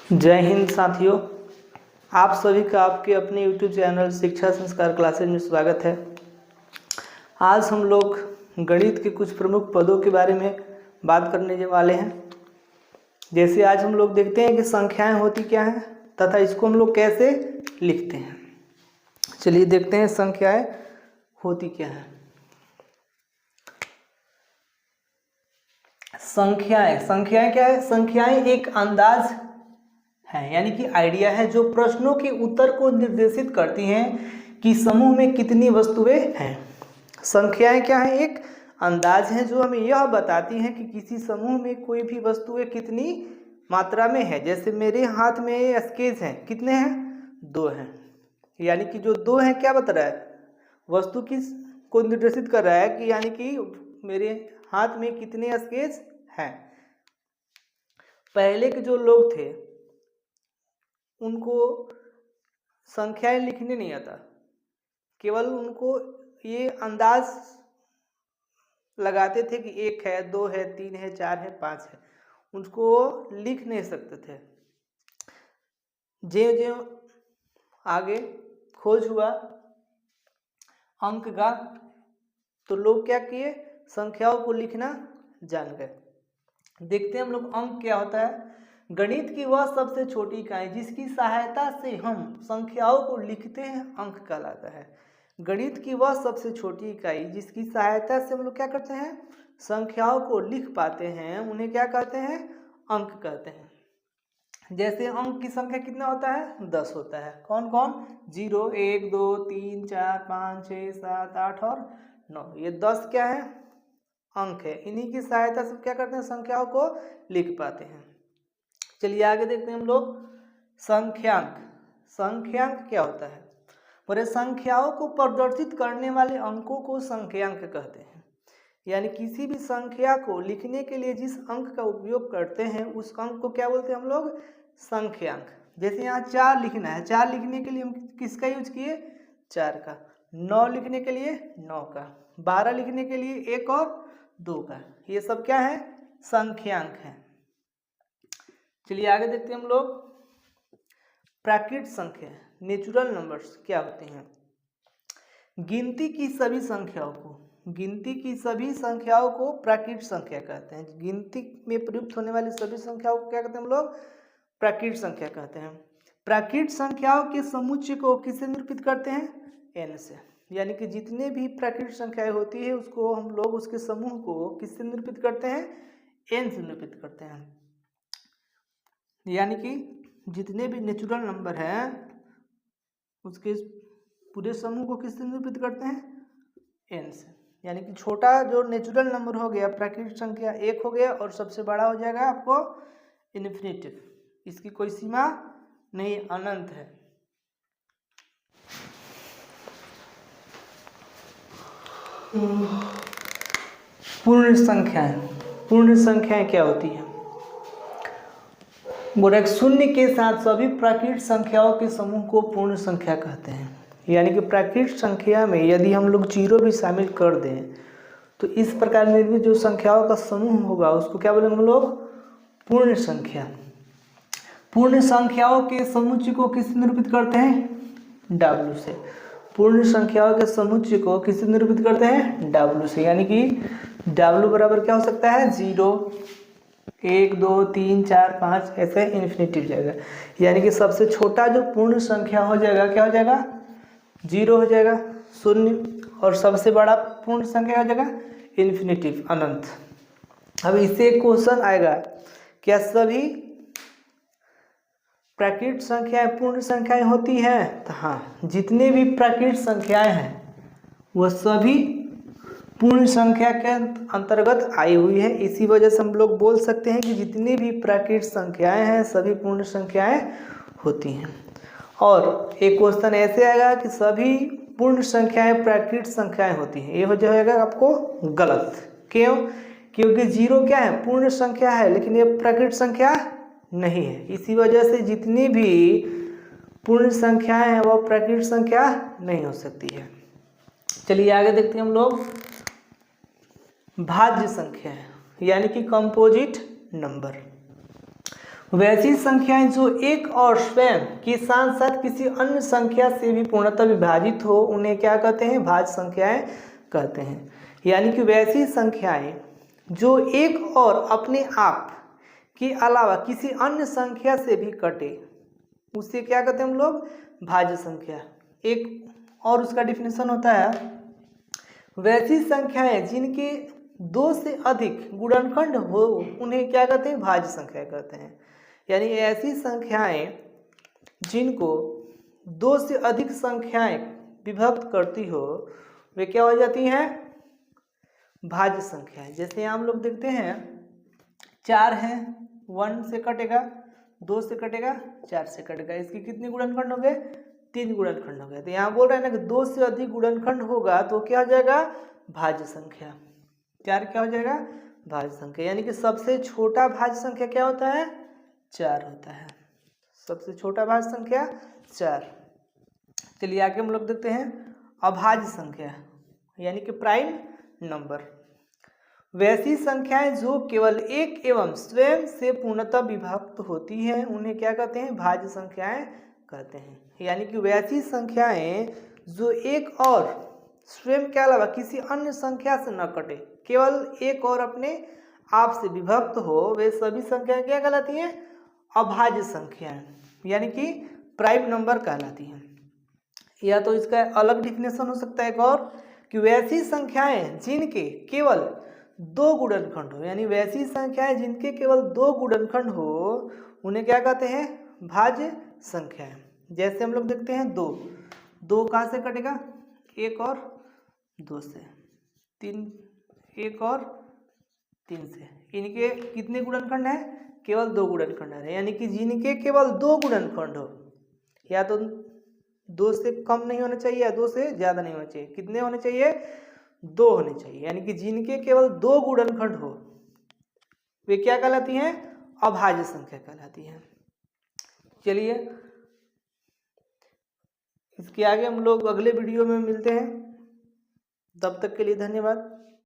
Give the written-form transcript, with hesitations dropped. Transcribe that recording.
जय हिंद साथियों, आप सभी का आपके अपने YouTube चैनल शिक्षा संस्कार क्लासेज में स्वागत है। आज हम लोग गणित के कुछ प्रमुख पदों के बारे में बात करने वाले हैं। जैसे आज हम लोग देखते हैं कि संख्याएं होती क्या हैं तथा इसको हम लोग कैसे लिखते हैं। चलिए देखते हैं संख्याएं होती क्या हैं। संख्याएं क्या है? संख्याएं एक अंदाज है, यानी कि आइडिया है जो प्रश्नों के उत्तर को निर्देशित करती हैं कि समूह में कितनी वस्तुएं हैं। संख्याएं क्या है? एक अंदाज है जो हमें यह बताती हैं कि किसी समूह में कोई भी वस्तुएं कितनी मात्रा में है। जैसे मेरे हाथ में ये स्केच हैं, कितने हैं? 2 हैं, यानी कि जो 2 हैं क्या बता रहा है? वस्तु किस को निर्देशित कर रहा है कि यानी कि मेरे हाथ में कितने स्केच हैं। पहले के जो लोग थे उनको संख्याएं लिखने नहीं आता, केवल उनको ये अंदाज लगाते थे कि 1 है, 2 है, 3 है, 4 है, 5 है, उसको लिख नहीं सकते थे। ज्यों ज्यों आगे खोज हुआ अंक का, तो लोग क्या किए? संख्याओं को लिखना जान गए। देखते हैं हम लोग अंक क्या होता है। गणित की वह सबसे छोटी इकाई जिसकी सहायता से हम संख्याओं को लिखते हैं अंक कहलाता है। गणित की वह सबसे छोटी इकाई जिसकी सहायता से हम लोग क्या करते हैं? संख्याओं को लिख पाते हैं, उन्हें क्या कहते हैं? अंक कहते हैं। जैसे अंक की संख्या कितना होता है? 10 होता है। कौन कौन? 0, 1, 2, 3, 4, 5, 6, 7, 8 और 9। ये 10 क्या है? अंक है। इन्हीं की सहायता से क्या करते हैं? संख्याओं को लिख पाते हैं। चलिए आगे देखते हैं हम लोग संख्यांक। संख्यांक क्या होता है? बोले संख्याओं को प्रदर्शित करने वाले अंकों को संख्यांक कहते हैं। यानी किसी भी संख्या को लिखने के लिए जिस अंक का उपयोग करते हैं उस अंक को क्या बोलते हैं हम लोग? संख्यांक। जैसे यहाँ 4 लिखना है, 4 लिखने के लिए हम किसका यूज किए? 4 का। 9 लिखने के लिए 9 का। 12 लिखने के लिए 1 और 2 का। ये सब क्या है? संख्यांक है। चलिए आगे देखते हैं हम लोग प्राकृत संख्या, नेचुरल नंबर्स क्या होते हैं। गिनती की सभी संख्याओं को प्राकृत संख्या कहते हैं। गिनती में प्रयुक्त होने वाली सभी संख्याओं को क्या कहते हैं हम लोग? प्राकृत संख्या कहते हैं। प्राकृत संख्याओं के समुच्चय को किससे निरूपित करते हैं? n से। यानी कि जितने भी प्राकृत संख्याएं होती है उसको हम लोग उसके समूह को किससे निरूपित करते हैं? n से निरूपित करते हैं। यानी कि जितने भी नेचुरल नंबर हैं उसके पूरे समूह को किससे निरूपित करते हैं? n से। यानी कि छोटा जो नेचुरल नंबर हो गया प्राकृतिक संख्या 1 हो गया और सबसे बड़ा हो जाएगा आपको इन्फिनिटिव। इसकी कोई सीमा नहीं, अनंत है। पूर्ण संख्याएं क्या होती है? बोले शून्य के साथ सभी प्राकृत संख्याओं के समूह को पूर्ण संख्या कहते हैं। यानी कि प्राकृत संख्या में यदि हम लोग 0 भी शामिल कर दें तो इस प्रकार निर्मित जो संख्याओं का समूह होगा उसको क्या बोलेंगे हम लोग? पूर्ण संख्या। पूर्ण संख्याओं के समुच्चय को किससे निरूपित करते हैं? W से। पूर्ण संख्याओं के समुच्चय को किससे निरूपित करते हैं? W से। यानी कि W बराबर क्या हो सकता है? 0, 1, 2, 3, 4, 5 ऐसे इन्फिनिटिव जाएगा। यानी कि सबसे छोटा जो पूर्ण संख्या हो जाएगा क्या हो जाएगा? 0 हो जाएगा, 0। और सबसे बड़ा पूर्ण संख्या हो जाएगा इन्फिनिटिव, अनंत। अब इससे एक क्वेश्चन आएगा, क्या सभी प्राकृत संख्याएं पूर्ण संख्याएं होती हैं? तो हाँ, जितने भी प्राकृत संख्याएं हैं वह सभी पूर्ण संख्या के अंतर्गत आई हुई है। इसी वजह से हम लोग बोल सकते हैं कि जितनी भी प्राकृत संख्याएं हैं सभी पूर्ण संख्याएं होती हैं। और एक क्वेश्चन ऐसे आएगा कि सभी पूर्ण संख्याएं प्राकृत संख्याएं होती हैं। ये हो जाएगा आपको गलत। क्यों? क्योंकि 0 क्या है? पूर्ण संख्या है, लेकिन ये प्राकृत संख्या नहीं है। इसी वजह से जितनी भी पूर्ण संख्याएं हैं वह प्राकृत संख्या नहीं हो सकती है। चलिए आगे देखते हैं हम लोग भाज्य संख्या, यानी कि कंपोजिट नंबर। वैसी संख्याएं जो एक और स्वयं के साथ साथ किसी अन्य संख्या से भी पूर्णतः विभाजित हो उन्हें क्या कहते हैं? भाज्य संख्याएं कहते हैं। यानी कि वैसी संख्याएं जो एक और अपने आप के अलावा किसी अन्य संख्या से भी कटे उससे क्या कहते हैं हम लोग? भाज्य संख्या। एक और उसका डिफिनेशन होता है, वैसी संख्याएं जिनके 2 से अधिक गुणनखंड हो उन्हें क्या कहते हैं? भाज्य संख्या कहते हैं। यानी ऐसी संख्याएं जिनको 2 से अधिक संख्याएं विभक्त करती हो वे क्या हो जाती हैं? भाज्य संख्याएं। जैसे यहाँ हम लोग देखते हैं 4 है, 1 से कटेगा, 2 से कटेगा, 4 से कटेगा, इसके कितने गुणनखंड हो गए? 3 गुणनखंड हो गए। तो यहाँ बोल रहे हैं ना कि 2 से अधिक गुणनखंड होगा तो क्या हो जाएगा? भाज्य संख्या। 4 क्या हो जाएगा? भाज्य संख्या। यानी कि सबसे छोटा भाज्य संख्या क्या होता है? 4 होता है। सबसे छोटा भाज्य संख्या 4। चलिए आगे हम लोग देखते हैं अभाज्य संख्या यानी कि प्राइम नंबर। वैसी संख्याएं जो केवल एक एवं स्वयं से पूर्णतः विभक्त होती हैं उन्हें क्या कहते हैं? भाज्य संख्याएं कहते हैं। यानी कि वैसी संख्याएं जो एक और स्वयं के अलावा किसी अन्य संख्या से न कटे, केवल एक और अपने आप से विभक्त हो, वे सभी संख्याएं क्या कहलाती हैं? अभाज्य संख्याएं यानी कि प्राइम नंबर कहलाती हैं। या तो इसका अलग डिफिनेशन हो सकता है एक और, कि वैसी संख्याएं जिनके केवल 2 गुणनखंड हो, यानी वैसी संख्याएं जिनके केवल 2 गुणनखंड हो उन्हें क्या कहते हैं? भाज्य संख्याएं। जैसे हम लोग देखते हैं 2 कहाँ से कटेगा? 1 और 2 से, 3 1 और 3 से। इनके कितने गुणनखंड हैं? केवल 2 गुणनखंड है। यानी कि जिनके केवल 2 गुणनखंड हो, या तो 2 से कम नहीं होना चाहिए या 2 से ज़्यादा नहीं होना चाहिए। कितने होने चाहिए? 2 होने चाहिए। यानी कि जिनके केवल 2 गुणनखंड हो वे क्या कहलाती हैं? अभाज्य संख्या कहलाती हैं। चलिए इसके आगे हम लोग अगले वीडियो में मिलते हैं। तब तक के लिए धन्यवाद।